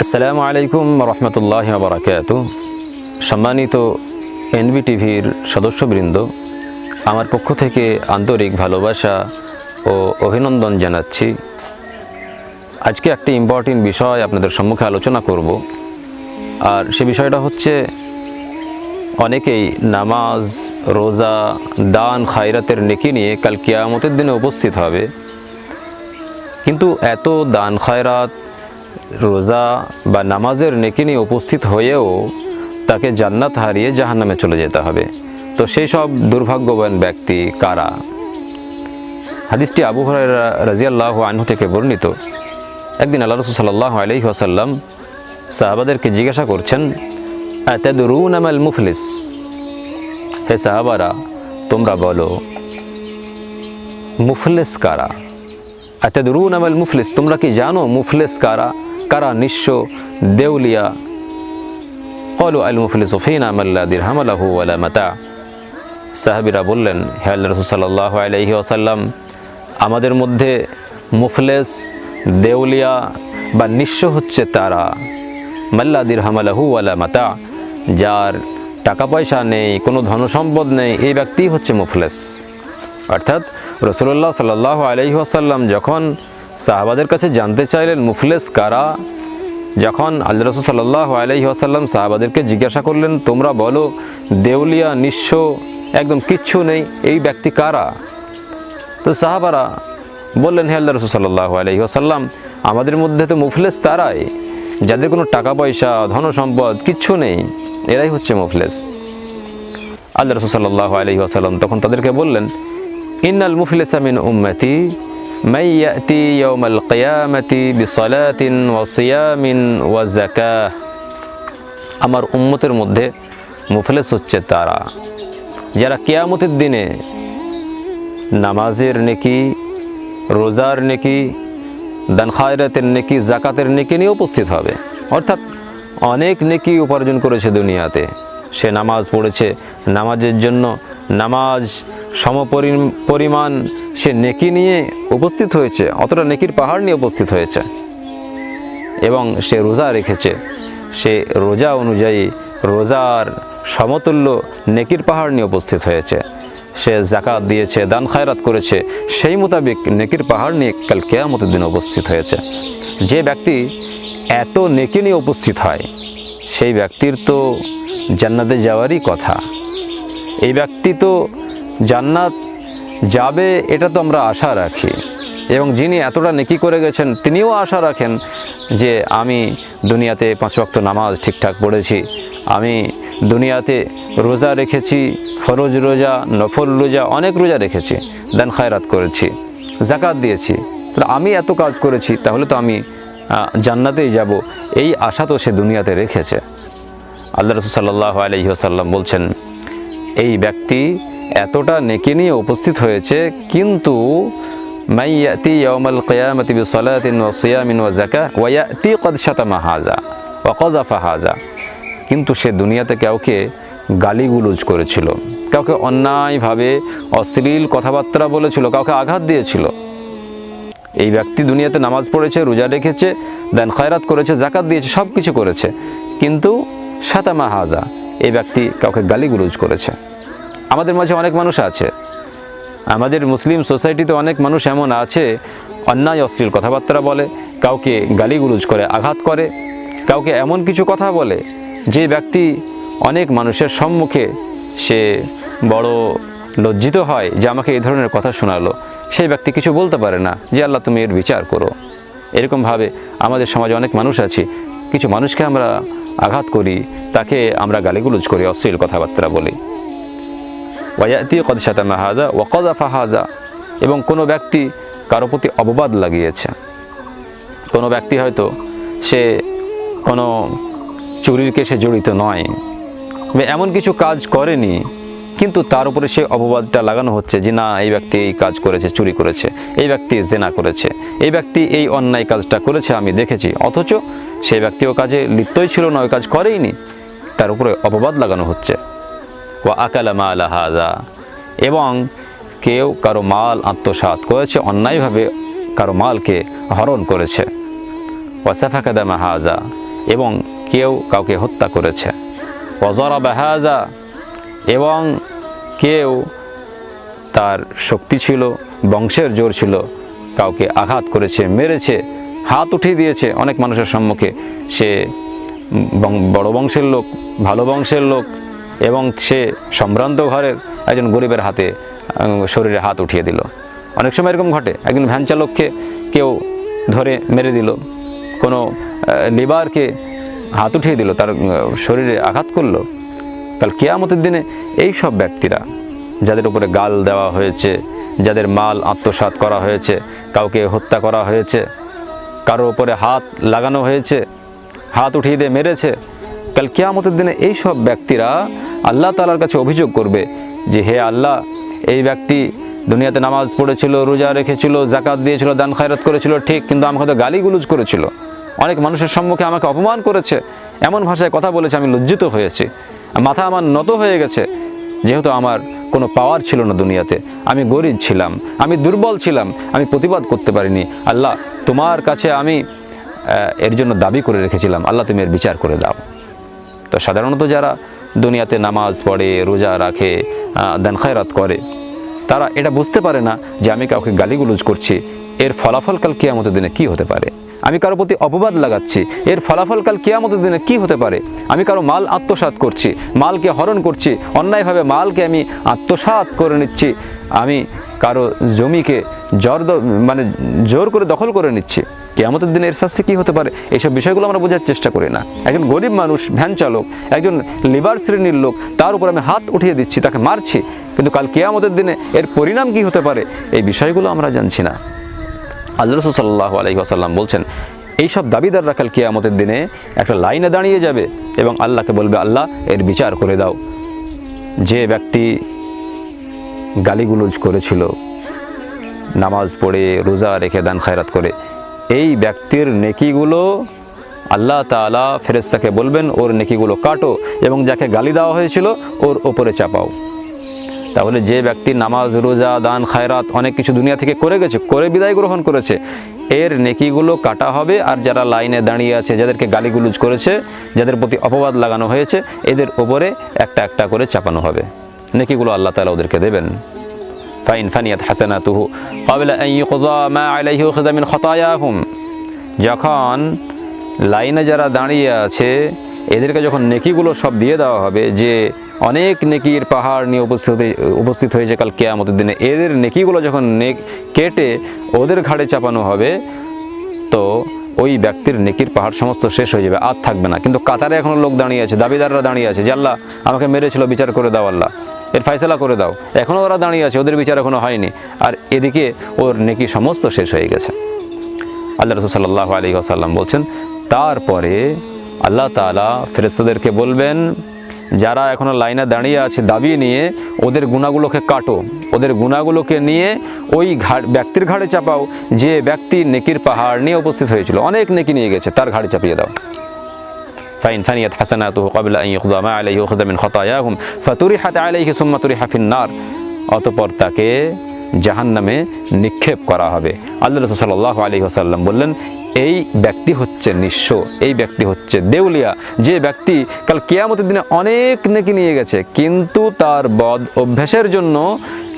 আসসালামু আলাইকুম রহমতুল্লাহি ওয়া বারাকাতুহু। সম্মানিত এনবি টিভির সদস্যবৃন্দ, আমার পক্ষ থেকে আন্তরিক ভালোবাসা ও অভিনন্দন জানাচ্ছি। আজকে একটি ইম্পর্টেন্ট বিষয় আপনাদের সম্মুখে আলোচনা করব, আর সে বিষয়টা হচ্ছে অনেকেই নামাজ, রোজা, দান, খায়রাতের নেকি নিয়ে কাল কিয়ামতের দিনে উপস্থিত হবে, কিন্তু এত দান, খায়রাত, রোজা বা নামাজের নেকি নিয়ে উপস্থিত হয়েও তাকে জান্নাত হারিয়ে জাহান্নামে চলে যেতে হবে। তো সেই সব দুর্ভাগ্যবান ব্যক্তি কারা? হাদিসটি আবু হুরায়রা রাদিয়াল্লাহু আনহু থেকে বর্ণিত। একদিন আল্লাহ রাসূল সাল্লাল্লাহু আলাইহি ওয়াসাল্লাম সাহাবাদেরকে জিজ্ঞাসা করছেন, আতাদরুনা মাল মুফলিস? হে সাহাবারা, তোমরা বলো মুফলিস কারা? আতাদরুনা মাল মুফলিস, তোমরা কি জানো মুফলিস কারা? কারা নিঃস্ব, দেউলিয়া? ক্বালু আল মুফলিসু ফিনা মান লা দিরহাম লাহু ওয়া লা মাতা। সাহাবীরা বললেন, হে আল্লাহর রাসূল সাল্লাল্লাহু আলাইহি ওয়াসাল্লাম, আমাদের মধ্যে মুফলিস, দেউলিয়া বা নিঃস্ব হচ্ছে তারা, মান লা দিরহাম লাহু ওয়া লা মাতা, যার টাকা পয়সা নেই, কোনো ধনসম্পদ নেই, এই ব্যক্তিই হচ্ছে মুফলিস। অর্থাৎ রাসূলুল্লাহ সাল্লাল্লাহু আলাইহি ওয়াসাল্লাম যখন সাহাবাদের কাছে জানতে চাইলেন মুফলিস কারা, যখন আল্লাহ রাসূল সাল্লাল্লাহু আলাইহি ওয়াসাল্লাম সাহাবাদেরকে জিজ্ঞাসা করলেন, তোমরা বলো দেউলিয়া, নিঃস্ব, একদম কিচ্ছু নেই, এই ব্যক্তি কারা? তো সাহাবারা বললেন, হে আল্লাহ রাসূল সাল্লাল্লাহু আলাইহি ওয়াসাল্লাম, আমাদের মধ্যে তো মুফলিস তারাই, যাদের কোনো টাকা পয়সা, ধনসম্পদ কিচ্ছু নেই, এরাই হচ্ছে মুফলিস। আল্লাহ রাসূল সাল্লাল্লাহু আলাইহি ওয়াসাল্লাম তখন তাদেরকে বললেন, ইন্নাল মুফলিসা মিন উম্মতি মান ইয়াতি ইয়াউমাল কিয়ামাতি বিসালাতিন ওয়া সিয়ামিন ওয়া যাকাহ। আমার উম্মতের মধ্যে মুফলিস হচ্ছে তারা যারা কিয়ামতের দিনে নামাজের নেকি, রোজার নেকি, দান খায়রাতের নেকি, যাকাতের নেকি নিয়ে উপস্থিত হবে। অর্থাৎ অনেক নেকি উপার্জন করেছে দুনিয়াতে, সে নামাজ পড়েছে, নামাজের জন্য নামাজ সমপরিমাণ সে নেকি নিয়ে উপস্থিত হয়েছে, অতটা নেকির পাহাড় নিয়ে উপস্থিত হয়েছে। এবং সে রোজা রেখেছে, সে রোজা অনুযায়ী রোজার সমতুল্য নেকির পাহাড় নিয়ে উপস্থিত হয়েছে। সে যাকাত দিয়েছে, দান খায়রাত করেছে, সেই মোতাবেক নেকির পাহাড় নিয়ে কাল কিয়ামতের দিনে উপস্থিত হয়েছে। যে ব্যক্তি এত নেকি নিয়ে উপস্থিত হয়, সেই ব্যক্তির তো জান্নাতে যাওয়ারই কথা। এই ব্যক্তি তো জান্নাত যাবে, এটা তো আমরা আশা রাখি। এবং যিনি এতটা নেকি করে গেছেন, তিনিও আশা রাখেন যে আমি দুনিয়াতে 5 ওয়াক্ত নামাজ ঠিকঠাক পড়েছি, আমি দুনিয়াতে রোজা রেখেছি, ফরজ রোজা, নফল রোজা, অনেক রোজা রেখেছি, দান খায়রাত করেছি, যাকাত দিয়েছি, তাহলে আমি এত কাজ করেছি, তাহলে তো আমি জান্নাতেই যাব, এই আশা তো সে দুনিয়াতে রেখেছে। আল্লাহ রাসূল সাল্লাল্লাহু আলাইহি ওয়াসাল্লাম বলছেন, এই ব্যক্তি এতটা নেকি নিয়ে উপস্থিত হয়েছে, কিন্তু মান ইয়াতি ইয়াউমাল কিয়ামাতি বিসালাতিন ওয়া সিয়ামিন ওয়া যাকাহ ওয়া ইয়াতি ক্বাদ শাতামা হাযা ওয়া ক্বাযাফা হাযা, কিন্তু সে দুনিয়াতে কাউকে গালিগুলোজ করেছিল, কাউকে অন্যায়ভাবে অশ্লীল কথাবার্তা বলেছিল, কাউকে আঘাত দিয়েছিল। এই ব্যক্তি দুনিয়াতে নামাজ পড়েছে, রোজা রেখেছে, দান খায়রাত করেছে, যাকাত দিয়েছে, সব কিছু করেছে, কিন্তু শাতামা হাযা, এই ব্যক্তি কাউকে গালিগুলোজ করেছে। আমাদের মাঝে অনেক মানুষ আছে, আমাদের মুসলিম সোসাইটিতে অনেক মানুষ এমন আছে, অন্যায় অশ্লীল কথাবার্তা বলে, কাউকে গালিগুলোজ করে, আঘাত করে, কাউকে এমন কিছু কথা বলে যে ব্যক্তি অনেক মানুষের সম্মুখে সে বড় লজ্জিত হয় যে আমাকে এই ধরনের কথা শোনালো। সেই ব্যক্তি কিছু বলতে পারে না যে আল্লাহ তুমি এর বিচার করো। এরকমভাবে আমাদের সমাজে অনেক মানুষ আছে, কিছু মানুষকে আমরা আঘাত করি, তাকে আমরা গালিগুলোজ করি, অশ্লীল কথাবার্তা বলি। ওয়া ইয়াতি ক্বাদ শাতামা হাযা ওয়া ক্বাযাফা হাযা, এবং কোনো ব্যক্তি কারো প্রতি অপবাদ লাগিয়েছে। কোনো ব্যক্তি হয়তো সে কোনো চুরির কেসে জড়িত নয়, এমন কিছু কাজ করেনি, কিন্তু তার উপরে সেই অপবাদটা লাগানো হচ্ছে যে না, এই ব্যক্তি এই কাজ করেছে, চুরি করেছে, এই ব্যক্তি জেনা করেছে, এই ব্যক্তি এই অন্যায় কাজটা করেছে, আমি দেখেছি, অথচ সেই ব্যক্তি ও কাজে লিপ্তই ছিল না, ওই কাজ করেইনি, তার উপরে অপবাদ লাগানো হচ্ছে। ওয়া আকালা মাল হাযা, এবং কেউ কারো মাল আত্মসাৎ করেছে, অন্যায়ভাবে কারো মালকে হরণ করেছে। ওয়া সাফাকা দামা হাযা, এবং কেউ কাউকে হত্যা করেছে। ওয়াজারাবা হাযা, এবং কেউ তার শক্তি ছিল, বংশের জোর ছিল, কাউকে আঘাত করেছে, মেরেছে, হাত উঠিয়ে দিয়েছে অনেক মানুষের সম্মুখে। সে বড় বংশের লোক, ভালো বংশের লোক, এবং সে সম্ভ্রান্ত ঘরের একজন গরিবের হাতে শরীরে হাত উঠিয়ে দিল। অনেক সময় এরকম ঘটে, একজন ভ্যান চালককে কেউ ধরে মেরে দিল, কোনো লিবারকে হাত উঠিয়ে দিল, তার শরীরে আঘাত করলো। কাল কিয়ামতের দিনে এই সব ব্যক্তিরা, যাদের উপরে গাল দেওয়া হয়েছে, যাদের মাল আত্মসাৎ করা হয়েছে, কাউকে হত্যা করা হয়েছে, কারো উপরে হাত লাগানো হয়েছে, হাত উঠিয়ে দিয়ে মেরেছে, কাল কিয়ামতের দিনে এই সব ব্যক্তিরা আল্লাহ তাআলার কাছে অভিযোগ করবে যে হে আল্লাহ, এই ব্যক্তি দুনিয়াতে নামাজ পড়েছিল, রোজা রেখেছিল, যাকাত দিয়েছিল, দান খায়রাত করেছিল ঠিক, কিন্তু আমাকে তো গালিগুলোজ করেছিল, অনেক মানুষের সম্মুখে আমাকে অপমান করেছে, এমন ভাষায় কথা বলেছে, আমি লজ্জিত হয়েছি, মাথা আমার নত হয়ে গেছে, যেহেতু আমার কোনো পাওয়ার ছিল না দুনিয়াতে, আমি গরিব ছিলাম, আমি দুর্বল ছিলাম, আমি প্রতিবাদ করতে পারিনি। আল্লাহ, তোমার কাছে আমি এর জন্য দাবি করে রেখেছিলাম, আল্লাহ তুমি এর বিচার করে দাও। তো সাধারণত যারা দুনিয়াতে নামাজ পড়ে, রোজা রাখে, দান খায়রাত করে, তারা এটা বুঝতে পারে না যে আমি কাউকে গালিগুলোজ করছি, এর ফলাফল কাল কিয়ামতের দিনে কী হতে পারে। আমি কারো প্রতি অপবাদ লাগাচ্ছি, এর ফলাফল কাল কিয়ামতের দিনে কী হতে পারে। আমি কারো মাল আত্মসাৎ করছি, মালকে হরণ করছি, অন্যায়ভাবে মালকে আমি আত্মসাৎ করে নিচ্ছি, আমি কারো জমিকে জোর করে দখল করে নিচ্ছি, কিয়ামতের দিনে এর শাস্তি কী হতে পারে। এইসব বিষয়গুলো আমরা বোঝার চেষ্টা করি না। একজন গরিব মানুষ, ভ্যান চালক, একজন লিবার শ্রেণীর লোক, তার উপর আমি হাত উঠিয়ে দিচ্ছি, তাকে মারছি, কিন্তু কাল কিয়ামতের দিনে এর পরিণাম কী হতে পারে, এই বিষয়গুলো আমরা জানছি না। আল্লাহ রাসূল সাল্লাল্লাহু আলাইহি ওয়াসাল্লাম বলছেন, এইসব দাবিদাররা কাল কিয়ামতের দিনে একটা লাইনে দাঁড়িয়ে যাবে এবং আল্লাহকে বলবে, আল্লাহ এর বিচার করে দাও। যে ব্যক্তি গালিগুলোজ করেছিল, নামাজ পড়ে, রোজা রেখে, দান খায়রাত করে, এই ব্যক্তির নেকিগুলো আল্লাহ তাআলা ফেরেশতাকে বলবেন, ওর নেকিগুলো কাটো এবং যাকে গালি দেওয়া হয়েছিল ওর ওপরে চাপাও। তাহলে যে ব্যক্তি নামাজ, রোজা, দান খায়রাত অনেক কিছু দুনিয়া থেকে করে গেছে, করে বিদায় গ্রহণ করেছে, এর নেকিগুলো কাটা হবে। আর যারা লাইনে দাঁড়িয়ে আছে, যাদেরকে গালিগুলোজ করেছে, যাদের প্রতি অপবাদ লাগানো হয়েছে, এদের ওপরে একটা একটা করে চাপানো হবে, নেকিগুলো আল্লাহ তাআলা ওদেরকে দেবেন। ফাইন ফানিয়াত হাসানাতুহু ক্বাবলা আন ইউকযা মা আলাইহি উখযা মিন খতায়াহুম, যখন লাইনে যারা দাঁড়িয়ে আছে এদেরকে যখন নেকিগুলো সব দিয়ে দেওয়া হবে, যে অনেক নেকির পাহাড় নিয়ে উপস্থিত হয়েছে কাল কিয়ামতের দিনে, এদের নেকিগুলো যখন কেটে ওদের ঘাড়ে চাপানো হবে, তো ওই ব্যক্তির নেকির পাহাড় সমস্ত শেষ হয়ে যাবে, আর থাকবে না। কিন্তু কাতারে এখনও লোক দাঁড়িয়ে আছে, দাবিদাররা দাঁড়িয়ে আছে যে আল্লাহ আমাকে মেরেছিল, বিচার করে দাও, আল্লাহ এর ফায়সালা করে দাও। এখনও ওরা দাঁড়িয়ে আছে, ওদের বিচার এখনও হয়নি, আর এদিকে ওর নেকি সমস্ত শেষ হয়ে গেছে। আল্লাহ রাসূল সাল্লাল্লাহু আলাইহি ওয়াসাল্লাম বলছেন, তারপরে আল্লাহ তাআলা ফেরেশতাদেরকে বলবেন, যারা এখনও লাইনে দাঁড়িয়ে আছে দাবি নিয়ে, ওদের গুনাহগুলোকে কাটো, ওদের গুনাহগুলোকে নিয়ে ওই ব্যক্তির ঘাড়ে চাপাও, যে ব্যক্তি নেকির পাহাড় নিয়ে উপস্থিত হয়েছিল, অনেক নেকি নিয়ে গেছে, তার ঘাড়ে চাপিয়ে দাও। ফাইন ফানিয়াত হাসানাতুহু ক্বাবলা আন ইউকযা মা আলাইহি উখযা মিন খতায়াহুম ফাতুরিহাত আলাইহি সুম্মা তুরিহা ফিন নার, অতঃপর তাকে জাহান্নামে নিক্ষেপ করা হবে। আল্লাহ রাসূল সাল্লাল্লাহু আলাইহি ওয়াসাল্লাম বললেন, এই ব্যক্তি হচ্ছে নিঃস্ব, এই ব্যক্তি হচ্ছে দেউলিয়া, যে ব্যক্তি কাল কিয়ামতের দিনে অনেক নেকি নিয়ে গেছে, কিন্তু তার বদ অভ্যাসের জন্য,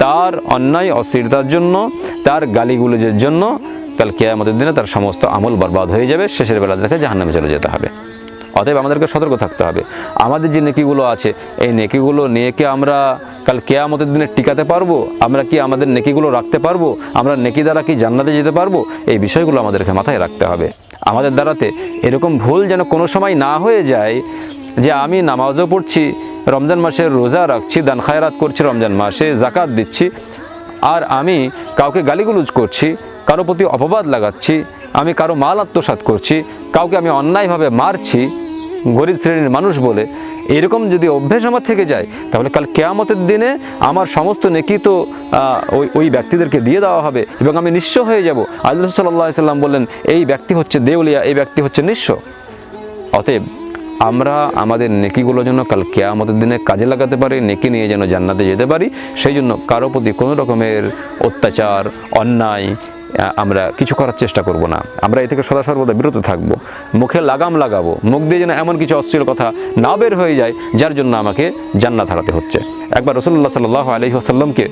তার অন্যায় অশ্লীলতার জন্য, তার গালিগুলোজের জন্য কাল কিয়ামতের দিনে তার সমস্ত আমল বরবাদ হয়ে যাবে, শেষের বেলা দেখে জাহান্নামে চলে যেতে হবে। অতএব আমাদেরকে সতর্ক থাকতে হবে। আমাদের যে নেকিগুলো আছে, এই নেকিগুলো নিয়ে কি আমরা কাল কিয়ামতের দিনে টিকাতে পারবো? আমরা কি আমাদের নেকিগুলো রাখতে পারবো? আমরা নেকি দ্বারা কি জান্নাতে যেতে পারবো? এই বিষয়গুলো আমাদেরকে মাথায় রাখতে হবে। আমাদের দ্বারাতে এরকম ভুল যেন কোনো সময় না হয়ে যায় যে আমি নামাজও পড়ছি, রমজান মাসের রোজা রাখছি, দান খায়রাত করছি, রমজান মাসে যাকাত দিচ্ছি, আর আমি কাউকে গালিগুলোজ করছি, কারো প্রতি অপবাদ লাগাচ্ছি, আমি কারো মাল আত্মসাৎ করছি, কাউকে আমি অন্যায়ভাবে মারছি গরিব শ্রেণীর মানুষ বলে, এরকম যদি অভ্যেস আমার থেকে যায়, তাহলে কাল কিয়ামতের দিনে আমার সমস্ত নেকি তো ওই ব্যক্তিদেরকে দিয়ে দেওয়া হবে এবং আমি নিঃস্ব হয়ে যাব। আল্লাহ সাল্লাল্লাহু আলাইহি সাল্লাম বললেন, এই ব্যক্তি হচ্ছে দেউলিয়া, এই ব্যক্তি হচ্ছে নিঃস্ব। অতএব আমরা আমাদের নেকিগুলো যেন কাল কিয়ামতের দিনে কাজে লাগাতে পারি, নেকি নিয়ে যেন জান্নাতে যেতে পারি, সেই জন্য কারো প্রতি কোনো রকমের অত্যাচার, অন্যায় আমরা কিছু করার চেষ্টা করব না, আমরা এ থেকে সদা সর্বদা বিরত থাকব, মুখে লাগাম লাগাবো, মুখ দিয়ে যেন এমন কিছু অশ্লীল কথা না বের হয়ে যায় যার জন্য আমাকে জান্নাত হারাতে হচ্ছে। একবার রাসূলুল্লাহ সাল্লাল্লাহু আলাইহি ওয়াসাল্লামকে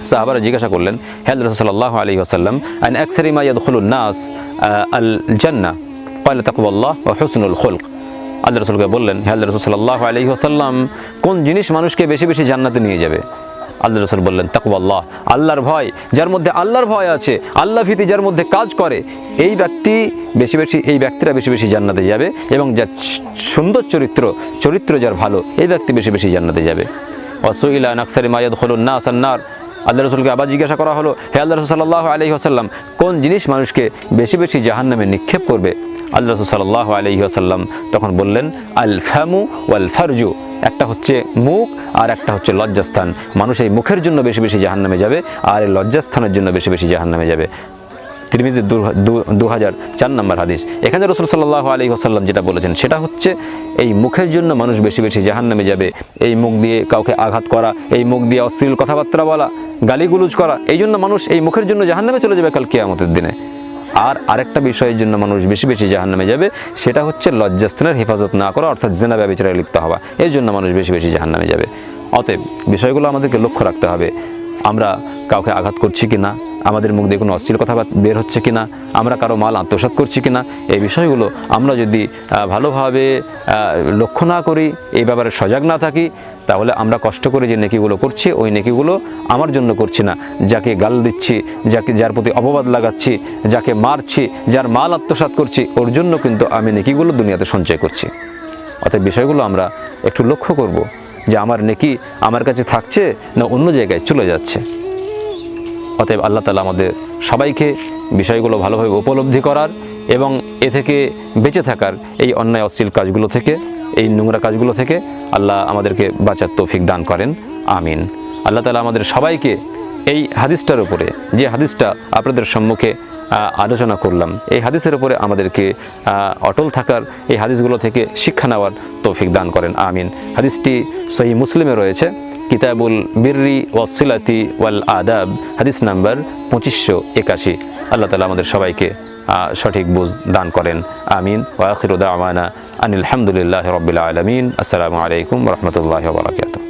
সাহাবারা জিজ্ঞাসা করলেন, হে আল্লাহর রাসূল সাল্লাল্লাহু আলাইহি ওয়াসাল্লাম, আন আকসারি মা ইয়াদখুলুন নাস আল জান্নাহ ক্বালা তাকওয়াল্লাহ ওয়া হুসনুল খুলক। আল্লাহর রাসূলকে বললেন, হে আল্লাহর রাসূল সাল্লাল্লাহু আলাইহি ওয়াসাল্লাম, কোন জিনিস মানুষকে বেশি বেশি জান্নাতে নিয়ে যাবে? আল্লাহর রাসূল বললেন, তাকওয়াল্লাহ, আল্লাহর ভয়। যার মধ্যে আল্লাহর ভয় আছে, আল্লাহ ভীতি যার মধ্যে কাজ করে, এই ব্যক্তিরা বেশি বেশি জান্নাতে যাবে, এবং যার সুন্দর চরিত্র যার ভালো, এই ব্যক্তি বেশি বেশি জান্নাতে যাবে। ওয়াসুইলা আন আকসারি মা ইয়াদখুলুন নাস আন-নার। আল্লাহর রাসূলকে আবার জিজ্ঞাসা করা হলো, হে আল্লাহর রাসূল সাল্লাল্লাহু আলাইহি ওয়াসাল্লাম, কোন জিনিস মানুষকে বেশি বেশি জাহান্নামে নিক্ষেপ করবে? আল্লাহর রাসূল সাল্লাল্লাহু আলাইহি ওয়াসাল্লাম তখন বললেন, আল ফামু ওয়াল ফারজু। একটা হচ্ছে মুখ আর একটা হচ্ছে লজ্জাস্থান। মানুষ এই মুখের জন্য বেশি বেশি জাহান্নামে যাবে, আর এই লজ্জাস্থানের জন্য বেশি বেশি জাহান্নামে যাবে। তিরমিজি 2004 নম্বর হাদিস। এখানে রাসূল সাল্লাল্লাহু আলাইহি ওয়াসাল্লাম যেটা বলেছেন সেটা হচ্ছে এই মুখের জন্য মানুষ বেশি বেশি জাহান্নামে যাবে। এই মুখ দিয়ে কাউকে আঘাত করা, এই মুখ দিয়ে অশ্লীল কথাবার্তা বলা, গালিগুলোজ করা, এই জন্য মানুষ এই মুখের জন্য জাহান্নামে চলে যাবে কাল কিয়ামতের দিনে। আর আরেকটা বিষয়ের জন্য মানুষ বেশি বেশি জাহান্নামে যাবে, সেটা হচ্ছে লজ্জাস্থানের হেফাজত না করা, অর্থাৎ জিনা ব্যভিচারে লিপ্ত হওয়া, এই জন্য মানুষ বেশি বেশি জাহান্নামে যাবে। অতএব বিষয়গুলো আমাদেরকে লক্ষ্য রাখতে হবে। আমরা কাউকে আঘাত করছি কিনা, আমাদের মুখ দিয়ে কোনো অশ্লীল কথা বের হচ্ছে কিনা, আমরা কারো মাল আত্মসাৎ করছি কিনা, এই বিষয়গুলো আমরা যদি ভালোভাবে লক্ষ্য না করি, এই ব্যাপারে সজাগ না থাকি, তাহলে আমরা কষ্ট করে যে নেকিগুলো করছি, ওই নেকিগুলো আমার জন্য করছি না। যাকে গাল দিচ্ছি, যার প্রতি অপবাদ লাগাচ্ছি, যাকে মারছি, যার মাল আত্মসাৎ করছি, ওর জন্য কিন্তু আমি নেকিগুলো দুনিয়াতে সঞ্চয় করছি। অতএব বিষয়গুলো আমরা একটু লক্ষ্য করব যে আমার নেকি আমার কাছে থাকছে না অন্য জায়গায় চলে যাচ্ছে। অতএব আল্লাহ তাআলা আমাদের সবাইকে বিষয়গুলো ভালোভাবে উপলব্ধি করার এবং এ থেকে বেঁচে থাকার, এই অন্যায় অশ্লীল কাজগুলো থেকে, এই নোংরা কাজগুলো থেকে আল্লাহ আমাদেরকে বাঁচার তৌফিক দান করেন, আমিন। আল্লাহ তাআলা আমাদের সবাইকে এই হাদিসটার উপরে, যে হাদিসটা আপনাদের সম্মুখে আলোচনা করলাম, এই হাদিসের উপরে আমাদেরকে অটল থাকার, এই হাদিসগুলো থেকে শিক্ষা নেওয়ার তৌফিক দান করেন, আমিন। হাদিসটি সহিহ মুসলিমে রয়েছে, কিতাবুল বিররি ওয়াসিলাতি ওয়াল আদাব, হাদিস নাম্বার 2581। আল্লাহ তাআলা আমাদের সবাইকে সঠিক বুঝ দান করেন, আমিন। ওয়া আখিরু দাওয়ানা আনিল হামদুলিল্লাহি রাব্বিল আলামিন। আসসালামু আলাইকুম ওয়া রাহমাতুল্লাহি ওয়া বারাকাতুহু।